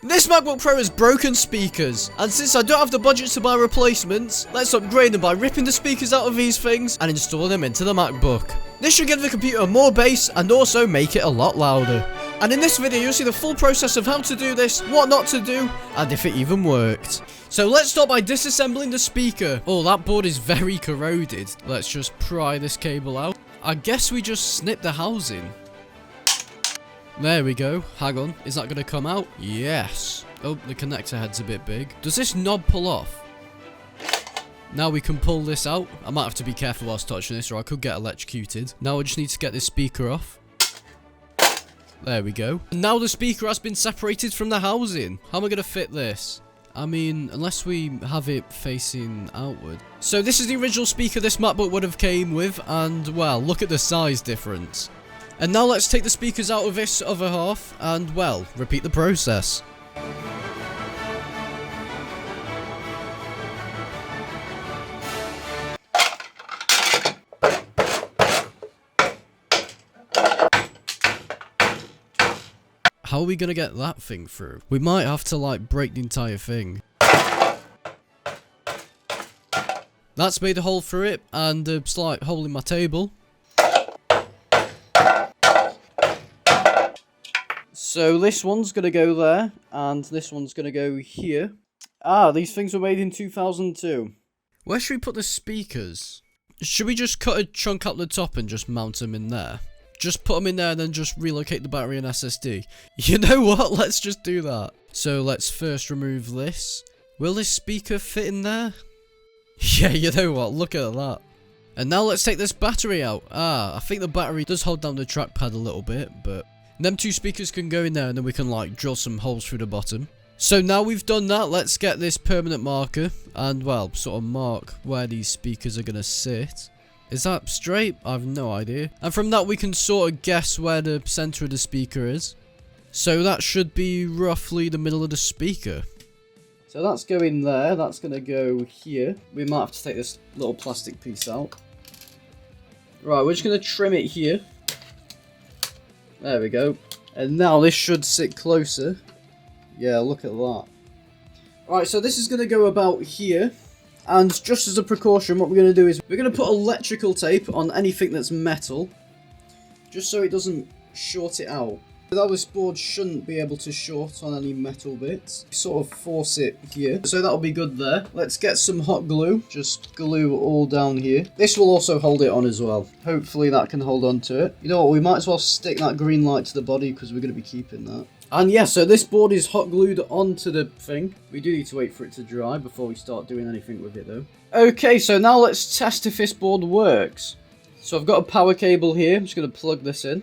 This MacBook Pro has broken speakers, and since I don't have the budget to buy replacements, let's upgrade them by ripping the speakers out of these things and installing them into the MacBook. This should give the computer more bass and also make it a lot louder. And in this video, you'll see the full process of how to do this, what not to do, and if it even worked. So let's start by disassembling the speaker. Oh, that board is very corroded. Let's just pry this cable out. I guess we just snip the housing. There we go. Hang on. Is that going to come out? Yes. Oh, the connector head's a bit big. Does this knob pull off? Now we can pull this out. I might have to be careful whilst touching this or I could get electrocuted. Now I just need to get this speaker off. There we go. And now the speaker has been separated from the housing. How am I going to fit this? I mean, unless we have it facing outward. So this is the original speaker this MacBook would have came with. And, well, look at the size difference. And now let's take the speakers out of this other half and, well, repeat the process. How are we going to get that thing through? We might have to, like, break the entire thing. That's made a hole through it and a slight hole in my table. So this one's going to go there, and this one's going to go here. Ah, these things were made in 2002. Where should we put the speakers? Should we just cut a chunk out the top and just mount them in there? Just put them in there and then just relocate the battery and SSD. You know what? Let's just do that. So let's first remove this. Will this speaker fit in there? Yeah, you know what? Look at that. And now let's take this battery out. Ah, I think the battery does hold down the trackpad a little bit, but... them two speakers can go in there and then we can like drill some holes through the bottom. So now we've done that, let's get this permanent marker and well, sort of mark where these speakers are going to sit. Is that straight? I have no idea. And from that we can sort of guess where the center of the speaker is. So that should be roughly the middle of the speaker. So that's going there, that's going to go here. We might have to take this little plastic piece out. Right, we're just going to trim it here. There we go. And now this should sit closer. Yeah, look at that. Alright, so this is going to go about here. And just as a precaution, what we're going to do is we're going to put electrical tape on anything that's metal. Just so it doesn't short it out. Now this board shouldn't be able to short on any metal bits. Sort of force it here. So that'll be good there. Let's get some hot glue. Just glue all down here. This will also hold it on as well. Hopefully that can hold on to it. You know what, we might as well stick that green light to the body because we're going to be keeping that. And yeah, so this board is hot glued onto the thing. We do need to wait for it to dry before we start doing anything with it though. Okay, so now let's test if this board works. So I've got a power cable here. I'm just going to plug this in.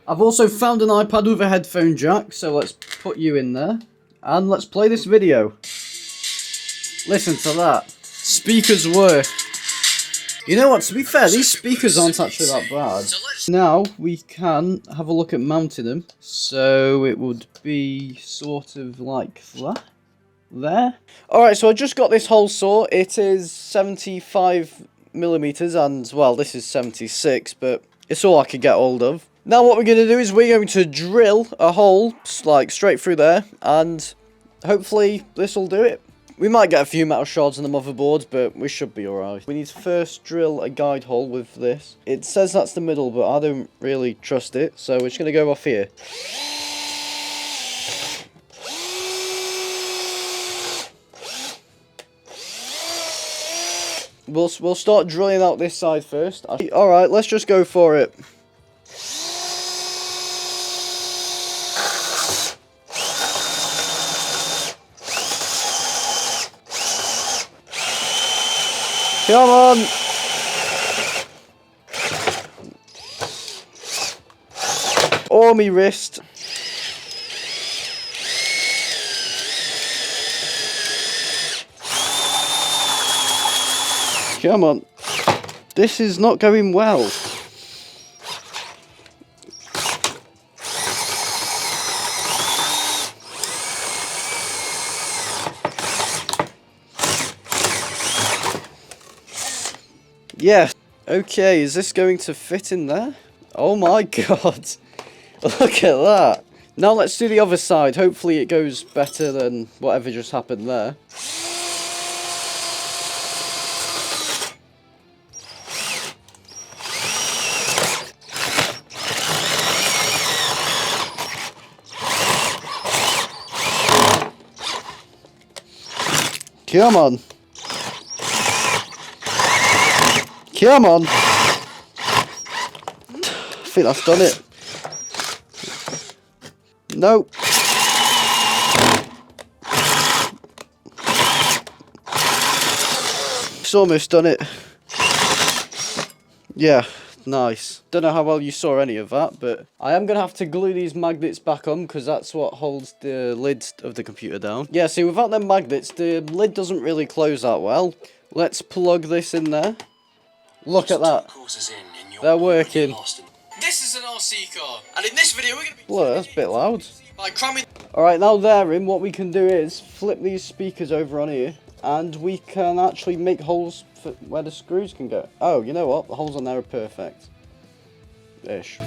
I've also found an iPad with a headphone jack, so let's put you in there. And let's play this video. Listen to that. Speakers work. You know what, to be fair, these speakers aren't actually that bad. Now, we can have a look at mounting them. So, it would be sort of like that. There. Alright, so I just got this hole saw. It is 75mm and, well, this is 76, but it's all I could get hold of. Now what we're going to do is we're going to drill a hole, like, straight through there, and hopefully this will do it. We might get a few metal shards on the motherboard, but we should be alright. We need to first drill a guide hole with this. It says that's the middle, but I don't really trust it, so we're just going to go off here. We'll start drilling out this side first. Alright, let's just go for it. Come on! Oh, me wrist. Come on. This is not going well. Yes. Okay, is this going to fit in there? Oh my god. Look at that. Now let's do the other side. Hopefully it goes better than whatever just happened there. Come on. Come on. I think that's done it. Nope. It's almost done it. Yeah, nice. Don't know how well you saw any of that, but I am going to have to glue these magnets back on because that's what holds the lid of the computer down. Yeah, see, without them magnets, the lid doesn't really close that well. Let's plug this in there. Look at that. They're working. This is an RC car, and in this video we're going to be... Whoa, that's a bit loud. Alright, now they're in, what we can do is flip these speakers over on here, and we can actually make holes for where the screws can go. Oh, you know what? The holes on there are perfect. Ish.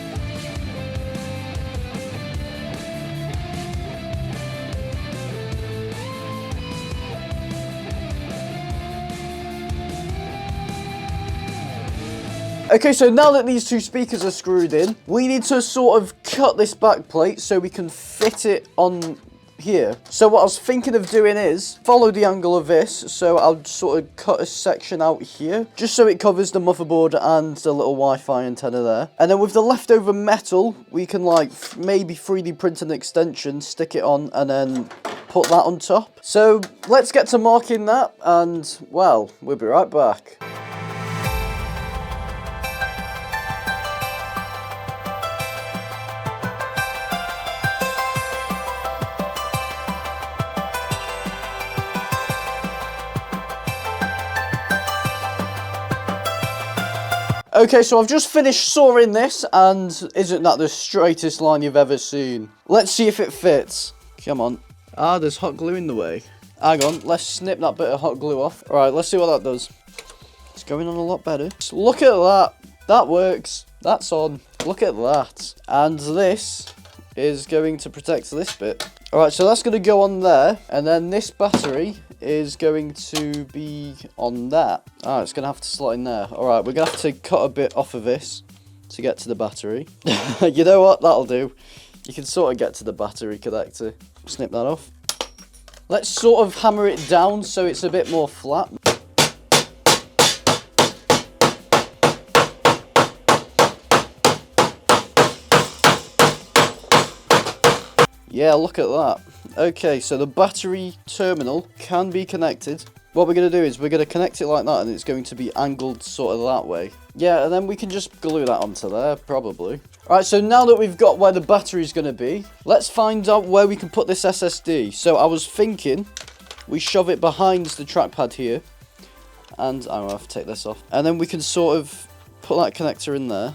Okay, so now that these two speakers are screwed in, we need to sort of cut this back plate so we can fit it on here. So what I was thinking of doing is follow the angle of this, so I'll sort of cut a section out here just so it covers the motherboard and the little Wi-Fi antenna there. And then with the leftover metal, we can like maybe 3D print an extension, stick it on, and then put that on top. So let's get to marking that, and well, we'll be right back. Okay, so I've just finished sawing this, and isn't that the straightest line you've ever seen? Let's see if it fits. Come on. Ah, there's hot glue in the way. Hang on, let's snip that bit of hot glue off. Alright, let's see what that does. It's going on a lot better. So look at that. That works. That's on. Look at that. And this is going to protect this bit. Alright, so that's going to go on there, and then this battery is going to be on that. Ah, it's going to have to slot in there. Alright, we're going to have to cut a bit off of this to get to the battery. You know what? That'll do. You can sort of get to the battery connector. Snip that off. Let's sort of hammer it down so it's a bit more flat. Yeah, look at that. Okay, so the battery terminal can be connected. What we're going to do is we're going to connect it like that, and it's going to be angled sort of that way. Yeah, and then we can just glue that onto there, probably. Alright, so now that we've got where the battery's going to be, let's find out where we can put this SSD. So I was thinking we shove it behind the trackpad here. And I'll have to take this off. And then we can sort of put that connector in there.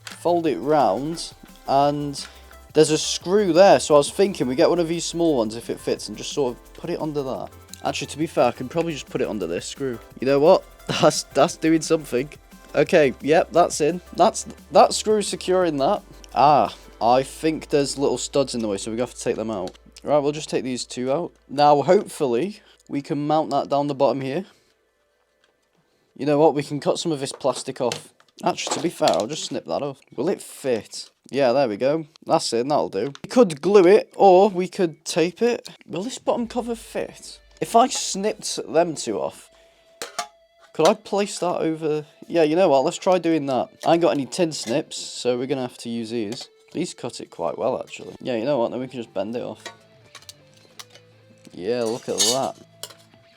Fold it round, and there's a screw there, so I was thinking we get one of these small ones if it fits and just sort of put it under that. Actually, to be fair, I can probably just put it under this screw. You know what? That's doing something. Okay, yep, that's in. That screw's securing that. Ah, I think there's little studs in the way, so we have to take them out. Right, we'll just take these two out. Now, hopefully, we can mount that down the bottom here. You know what? We can cut some of this plastic off. Actually, to be fair, I'll just snip that off. Will it fit? Yeah, there we go. That's it, that'll do. We could glue it, or we could tape it. Will this bottom cover fit? If I snipped them two off, could I place that over... Yeah, you know what, let's try doing that. I ain't got any tin snips, so we're going to have to use these. These cut it quite well, actually. Yeah, you know what, then we can just bend it off. Yeah, look at that.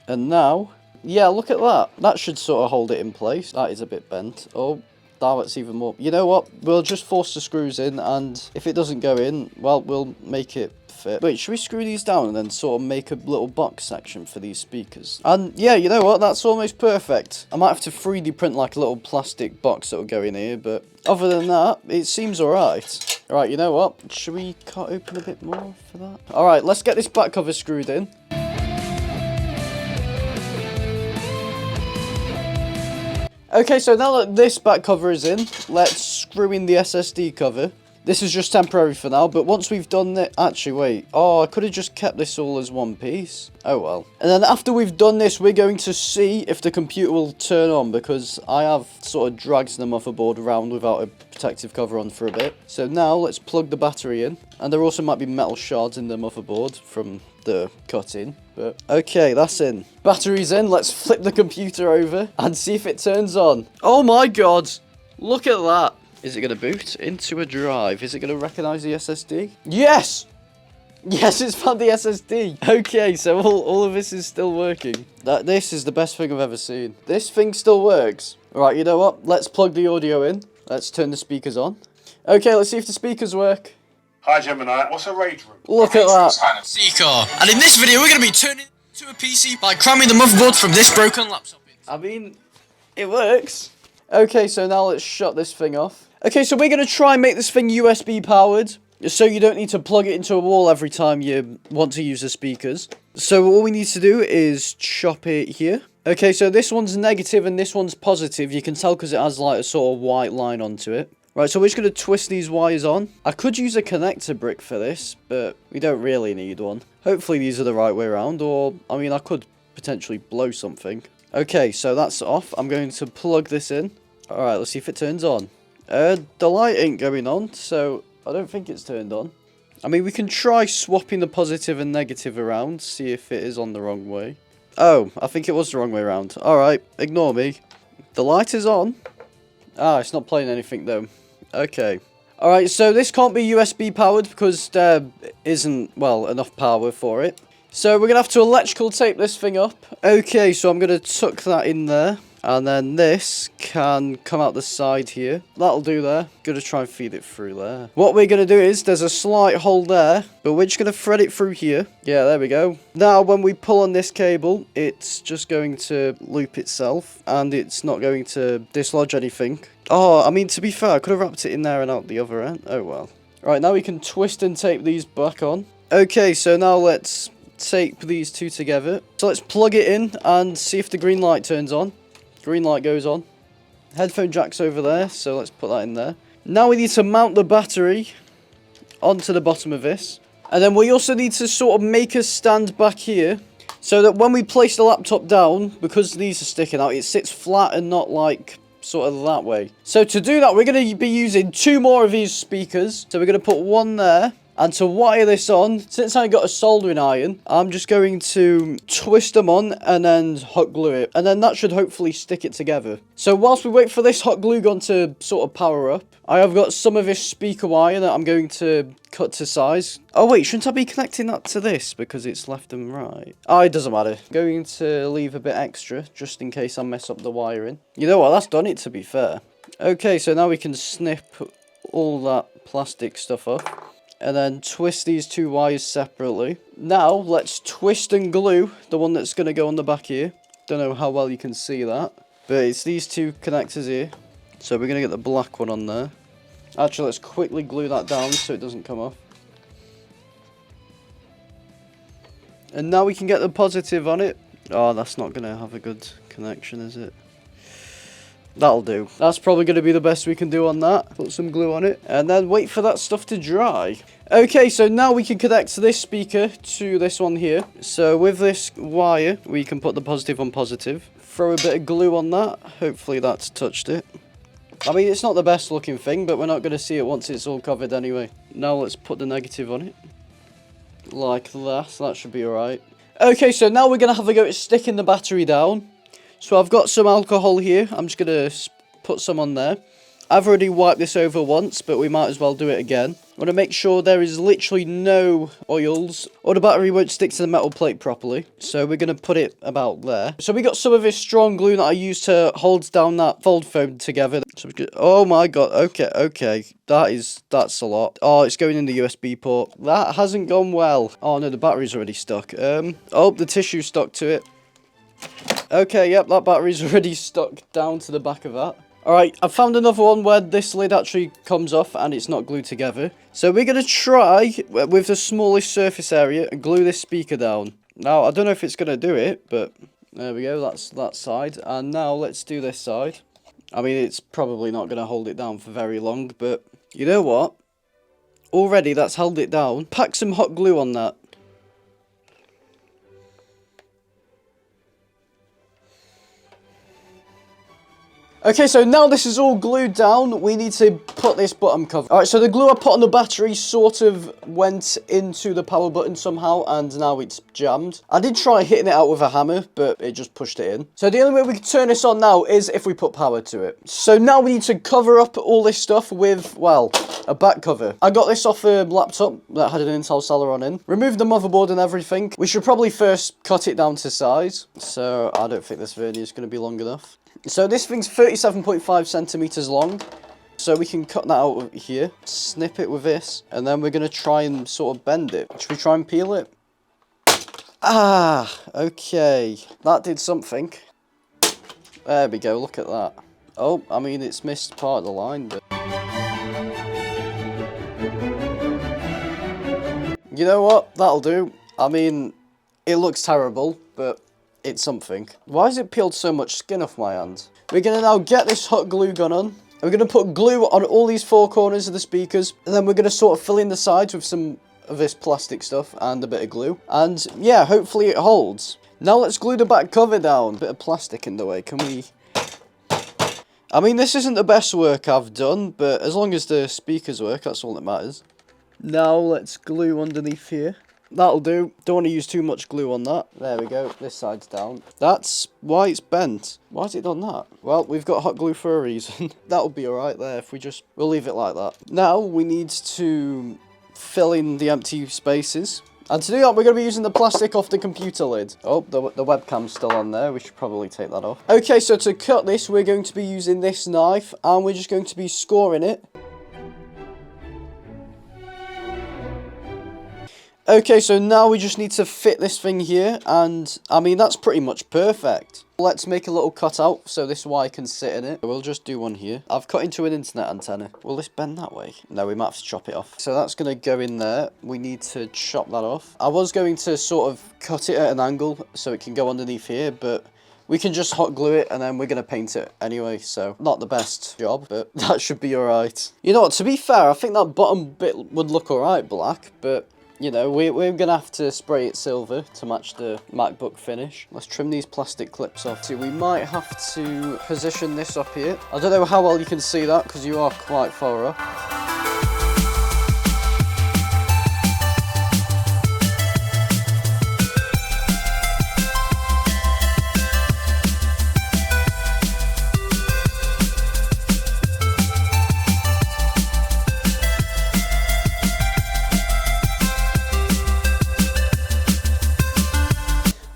And now... Yeah, look at that. That should sort of hold it in place. That is a bit bent. Oh, now it's even more. You know what? We'll just force the screws in, and if it doesn't go in, well, we'll make it fit. Wait, should we screw these down and then sort of make a little box section for these speakers? And yeah, you know what? That's almost perfect. I might have to 3D print like a little plastic box that will go in here, but other than that, it seems alright. Alright, you know what? Should we cut open a bit more for that? Alright, let's get this back cover screwed in. Okay, so now that this back cover is in, let's screw in the SSD cover. This is just temporary for now, but once we've done it... Actually, wait. Oh, I could have just kept this all as one piece. Oh, well. And then after we've done this, we're going to see if the computer will turn on, because I have sort of dragged the motherboard around without a protective cover on for a bit. So now, let's plug the battery in. And there also might be metal shards in the motherboard from the cutting. But okay, that's in. Battery's in. Let's flip the computer over and see if it turns on. Oh my god! Look at that! Is it going to boot into a drive? Is it going to recognize the SSD? Yes! Yes, it's found the SSD. Okay, so all of this is still working. This is the best thing I've ever seen. This thing still works. Right, you know what? Let's plug the audio in. Let's turn the speakers on. Okay, let's see if the speakers work. Hi Gemini, what's a raid room? Look at that. C-car. And in this video, we're going to be turning to a PC by cramming the motherboard from this broken laptop. I mean, it works. Okay, so now let's shut this thing off. Okay, so we're going to try and make this thing USB powered, so you don't need to plug it into a wall every time you want to use the speakers. So all we need to do is chop it here. Okay, so this one's negative and this one's positive. You can tell because it has like a sort of white line onto it. Right, so we're just going to twist these wires on. I could use a connector brick for this, but we don't really need one. Hopefully these are the right way around, or, I mean, I could potentially blow something. Okay, so that's off. I'm going to plug this in. Alright, let's see if it turns on. The light ain't going on, so I don't think it's turned on. I mean, we can try swapping the positive and negative around, see if it is on the wrong way. Oh, I think it was the wrong way around. Alright, ignore me. The light is on. Ah, it's not playing anything though. Okay. Alright, so this can't be USB powered because there isn't, well, enough power for it. So we're going to have to electrical tape this thing up. Okay, so I'm going to tuck that in there. And then this can come out the side here. That'll do there. Gonna try and feed it through there. What we're gonna do is, there's a slight hole there, but we're just gonna thread it through here. Yeah, there we go. Now, when we pull on this cable, it's just going to loop itself, and it's not going to dislodge anything. Oh, I mean, to be fair, I could have wrapped it in there and out the other end. Oh, well. Right, now we can twist and tape these back on. Okay, so now let's tape these two together. So let's plug it in and see if the green light turns on. Green light goes on. Headphone jack's over there, so let's put that in there. Now we need to mount the battery onto the bottom of this. And then we also need to sort of make a stand back here, so that when we place the laptop down, because these are sticking out, it sits flat and not like sort of that way. So to do that, we're going to be using 2 more of these speakers. So we're going to put one there. And to wire this on, since I got a soldering iron, I'm just going to twist them on and then hot glue it. And then that should hopefully stick it together. So whilst we wait for this hot glue gun to sort of power up, I have got some of this speaker wire that I'm going to cut to size. Oh wait, shouldn't I be connecting that to this because it's left and right? Oh, it doesn't matter. Going to leave a bit extra just in case I mess up the wiring. You know what, that's done it to be fair. Okay, so now we can snip all that plastic stuff off. And then twist these 2 wires separately. Now, let's twist and glue the one that's going to go on the back here. Don't know how well you can see that. But it's these 2 connectors here. So we're going to get the black one on there. Actually, let's quickly glue that down so it doesn't come off. And now we can get the positive on it. Oh, that's not going to have a good connection, is it? That'll do. That's probably going to be the best we can do on that. Put some glue on it. And then wait for that stuff to dry. Okay, so now we can connect this speaker to this one here. So with this wire, we can put the positive on positive. Throw a bit of glue on that. Hopefully that's touched it. I mean, it's not the best looking thing, but we're not going to see it once it's all covered anyway. Now let's put the negative on it. Like that. That should be alright. Okay, so now we're going to have a go at sticking the battery down. So I've got some alcohol here. I'm just going to put some on there. I've already wiped this over once, but we might as well do it again. I want to make sure there is literally no oils, or the battery won't stick to the metal plate properly. So we're going to put it about there. So we got some of this strong glue that I used to hold down that fold foam together. So oh my god, okay. That's a lot. Oh, it's going in the USB port. That hasn't gone well. Oh no, the battery's already stuck. Oh, the tissue's stuck to it. Okay, yep, that battery's already stuck down to the back of that. Alright, I've found another one where this lid actually comes off and it's not glued together. So we're going to try, with the smallest surface area, and glue this speaker down. Now, I don't know if it's going to do it, but there we go, that's that side. And now let's do this side. I mean, it's probably not going to hold it down for very long, but you know what? Already, that's held it down. Pack some hot glue on that. Okay, so now this is all glued down, we need to put this bottom cover. Alright, so the glue I put on the battery sort of went into the power button somehow, and now it's jammed. I did try hitting it out with a hammer, but it just pushed it in. So the only way we can turn this on now is if we put power to it. So now we need to cover up all this stuff with, well, a back cover. I got this off a laptop that had an Intel Celeron in. Removed the motherboard and everything. We should probably first cut it down to size. So I don't think this vernier is going to be long enough. So this thing's 37.5 centimeters long. So we can cut that out here, snip it with this, and then we're going to try and sort of bend it. Should we try and peel it? Ah, okay. That did something. There we go, look at that. Oh, I mean, it's missed part of the line, but... You know what? That'll do. I mean, it looks terrible, but... it's something. Why has it peeled so much skin off my hand? We're going to now get this hot glue gun on. And we're going to put glue on all these four corners of the speakers. And then we're going to sort of fill in the sides with some of this plastic stuff and a bit of glue. And yeah, hopefully it holds. Now let's glue the back cover down. Bit of plastic in the way. Can we... I mean, this isn't the best work I've done, but as long as the speakers work, that's all that matters. Now let's glue underneath here. That'll do. Don't want to use too much glue on that. There we go. This side's down. That's why it's bent. Why has it done that? Well, we've got hot glue for a reason. That'll be alright there if we'll leave it like that. Now we need to fill in the empty spaces. And to do that, we're going to be using the plastic off the computer lid. Oh, the webcam's still on there. We should probably take that off. Okay, so to cut this, we're going to be using this knife. And we're just going to be scoring it. Okay, so now we just need to fit this thing here, and I mean, that's pretty much perfect. Let's make a little cutout so this wire can sit in it. We'll just do one here. I've cut into an internet antenna. Will this bend that way? No, we might have to chop it off. So that's going to go in there. We need to chop that off. I was going to sort of cut it at an angle so it can go underneath here, but we can just hot glue it and then we're going to paint it anyway, so not the best job, but that should be alright. You know what, to be fair, I think that bottom bit would look alright black, but... you know, we're going to have to spray it silver to match the MacBook finish. Let's trim these plastic clips off. So we might have to position this up here. I don't know how well you can see that because you are quite far up.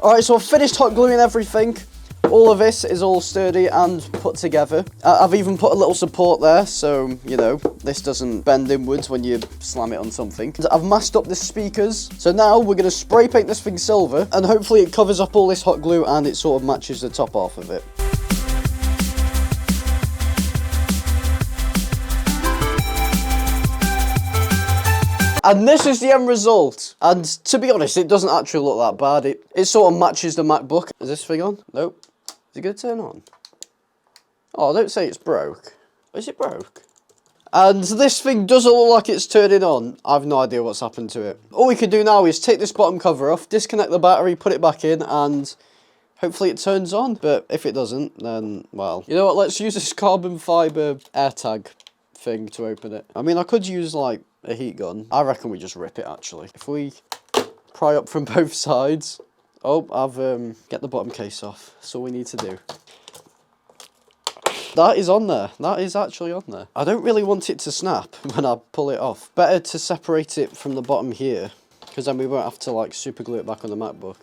Alright, so I've finished hot gluing everything. All of this is all sturdy and put together. I've even put a little support there, so, you know, this doesn't bend inwards when you slam it on something. I've masked up the speakers, so now we're going to spray paint this thing silver, and hopefully it covers up all this hot glue and it sort of matches the top half of it. And this is the end result. And to be honest, it doesn't actually look that bad. It sort of matches the MacBook. Is this thing on? Nope. Is it going to turn on? Oh, don't say it's broke. Is it broke? And this thing doesn't look like it's turning on. I have no idea what's happened to it. All we can do now is take this bottom cover off, disconnect the battery, put it back in, and hopefully it turns on. But if it doesn't, then, well, you know what? Let's use this carbon fibre AirTag thing to open it. I mean, I could use, like, a heat gun. I reckon we just rip it, actually. If we pry up from both sides. Oh, I've get the bottom case off. That's all we need to do. That is on there. That is actually on there. I don't really want it to snap when I pull it off. Better to separate it from the bottom here, because then we won't have to like super glue it back on the MacBook.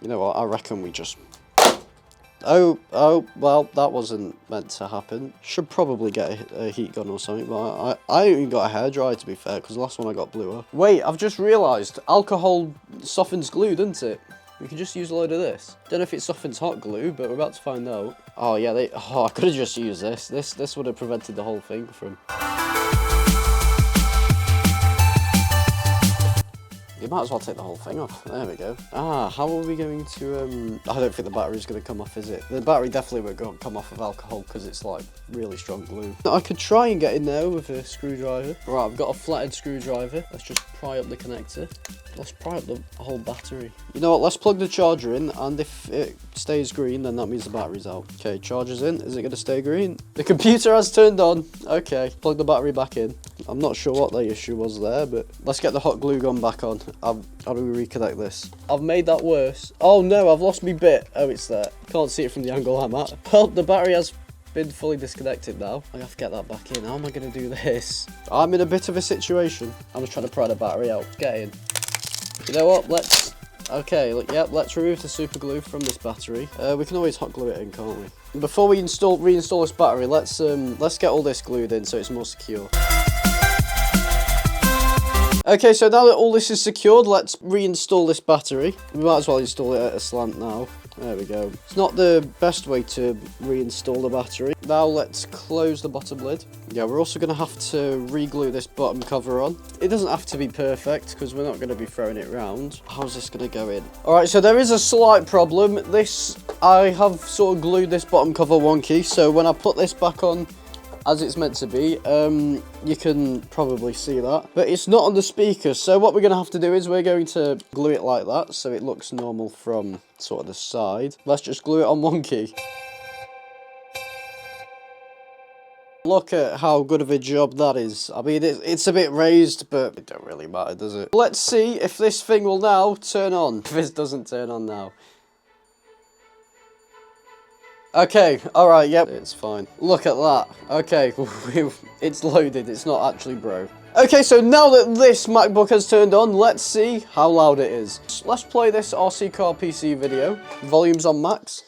You know what? I reckon we just... Oh, well, that wasn't meant to happen. Should probably get a heat gun or something, but I ain't even got a hairdryer, to be fair, because the last one I got blew up. Wait, I've just realised, alcohol softens glue, doesn't it? We could just use a load of this. Don't know if it softens hot glue, but we're about to find out. Oh, yeah, I could have just used this. This would have prevented the whole thing from... You might as well take the whole thing off. There we go. Ah, how are we going to, I don't think the battery's going to come off, is it? The battery definitely won't come off with alcohol because it's like really strong glue. I could try and get in there with a screwdriver. Right, I've got a flathead screwdriver. Let's just pry up the connector. Let's pry up the whole battery. You know what, let's plug the charger in, and if it stays green, then that means the battery's out. Okay, charger's in. Is it going to stay green? The computer has turned on. Okay, plug the battery back in. I'm not sure what the issue was there, but let's get the hot glue gun back on. How do we reconnect this? I've made that worse. Oh no, I've lost my bit. Oh, it's there. Can't see it from the angle I'm at. Well, the battery has been fully disconnected now. I have to get that back in. How am I going to do this? I'm in a bit of a situation. I'm just trying to pry the battery out. Get in. You know what? Let's remove the super glue from this battery. We can always hot glue it in, can't we? Before we reinstall this battery, let's get all this glued in so it's more secure. Okay, so now that all this is secured, let's reinstall this battery. We might as well install it at a slant now. There we go. It's not the best way to reinstall the battery. Now let's close the bottom lid. Yeah, we're also going to have to re-glue this bottom cover on. It doesn't have to be perfect because we're not going to be throwing it around. How's this going to go in? Alright, so there is a slight problem. I have sort of glued this bottom cover wonky, so when I put this back on as it's meant to be, you can probably see that, but it's not on the speakers. So what we're going to have to do is we're going to glue it like that so it looks normal from sort of the side. Let's just glue it on wonky. Look at how good of a job that is. I mean, it's a bit raised, but it don't really matter, does it? Let's see if this thing will now turn on. If this doesn't turn on now. Okay, alright, yep, it's fine. Look at that. Okay, it's loaded, it's not actually bro. Okay, so now that this MacBook has turned on, let's see how loud it is. Let's play this RC Car PC video. Volume's on max.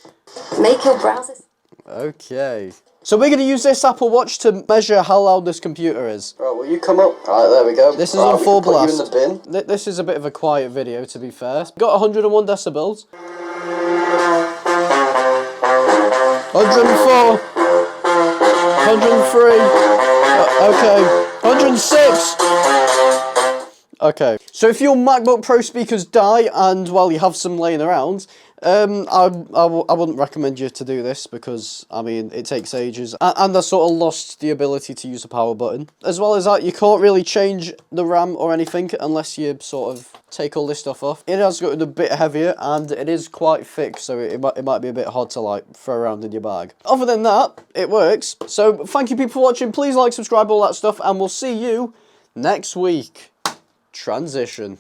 Make your browsers. Okay. So we're going to use this Apple Watch to measure how loud this computer is. Right, will you come up? Right, there we go. This is on full blast. You in the bin. This is a bit of a quiet video, to be fair. Got 101 decibels. 104, 103, okay, 106. Okay, so if your MacBook Pro speakers die and, well, you have some laying around, I wouldn't recommend you to do this because, I mean, it takes ages. And I sort of lost the ability to use the power button. As well as that, you can't really change the RAM or anything unless you sort of take all this stuff off. It has gotten a bit heavier and it is quite thick, so it might be a bit hard to, like, throw around in your bag. Other than that, it works. So, thank you people for watching. Please like, subscribe, all that stuff, and we'll see you next week. Transition.